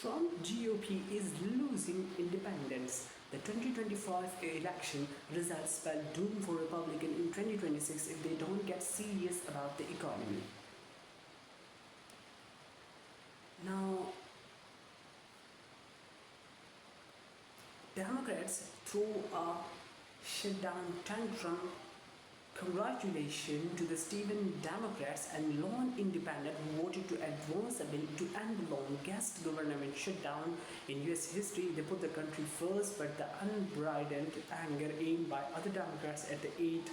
Trump GOP is losing independence. The 2025 election results spell doom for Republicans in 2026 if they don't get serious about the economy. Now, Democrats throw a shutdown tantrum. Congratulations to the Stephen Democrats and lone independent who voted to advance a bill to end the longest government shutdown in US history. They put the country first, but the unbridled anger aimed by other Democrats at the aid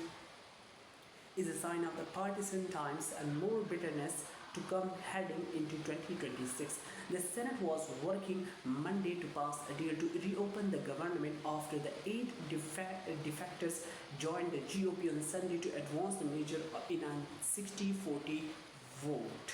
is a sign of the partisan times and more bitterness to come heading into 2026. The Senate was working Monday to pass a deal to reopen the government after the 8 defectors joined the GOP on Sunday to advance the measure in a 60-40 vote.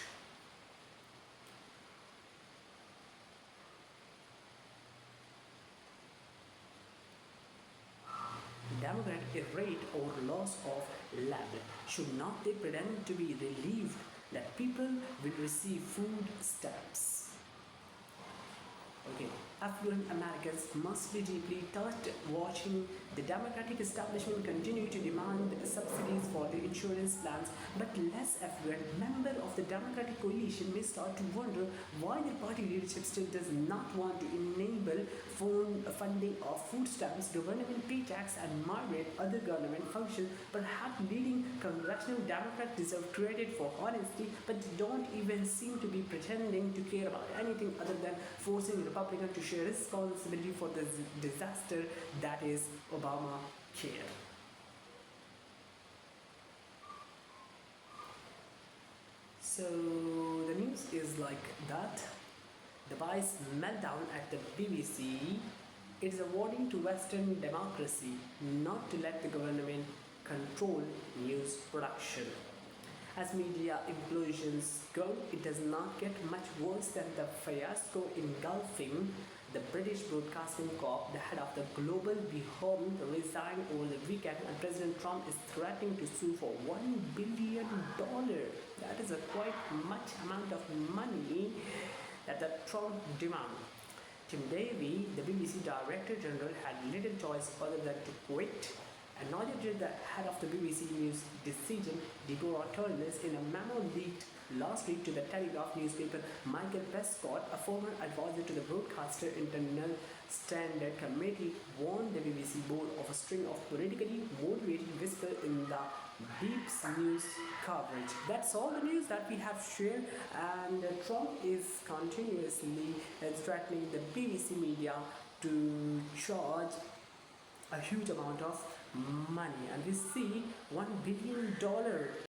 Democrat irate over loss of land. Should not they pretend to be relieved that people will receive food stamps? Okay, affluent Americans must be deeply touched watching the Democratic establishment continue to demand subsidies for their insurance plans, but less affluent member of the Democratic coalition may start to wonder why the party leadership still does not want to enable funding of food stamps, government paychecks, and moderate other government functions. Perhaps leading congressional Democrats deserve credit for honesty, but don't even seem to be pretending to care about anything other than forcing Republicans to share responsibility for the disaster that is Obamacare. So the news is like that. The vice meltdown at the BBC. It is a warning to Western democracy not to let the government control news production. As media implosions go, it does not get much worse than the fiasco engulfing the British Broadcasting Corp. The head of the global behemoth resigned over the weekend, and President Trump is threatening to sue for $1 billion. That is a quite much amount of money that the Trump demand. Tim Davie, the BBC Director General, had little choice other than to quit. And neither did the head of the BBC News decision, Deborah Turnus, in a memo leaked last week to the Telegraph newspaper. Michael Prescott, a former advisor to the Broadcaster Internal Standard Committee, warned the BBC board of a string of politically motivated whispers in the Beep's news coverage. That's all the news that we have shared, and Trump is continuously threatening the BBC media to charge a huge amount of money, and we see $1 billion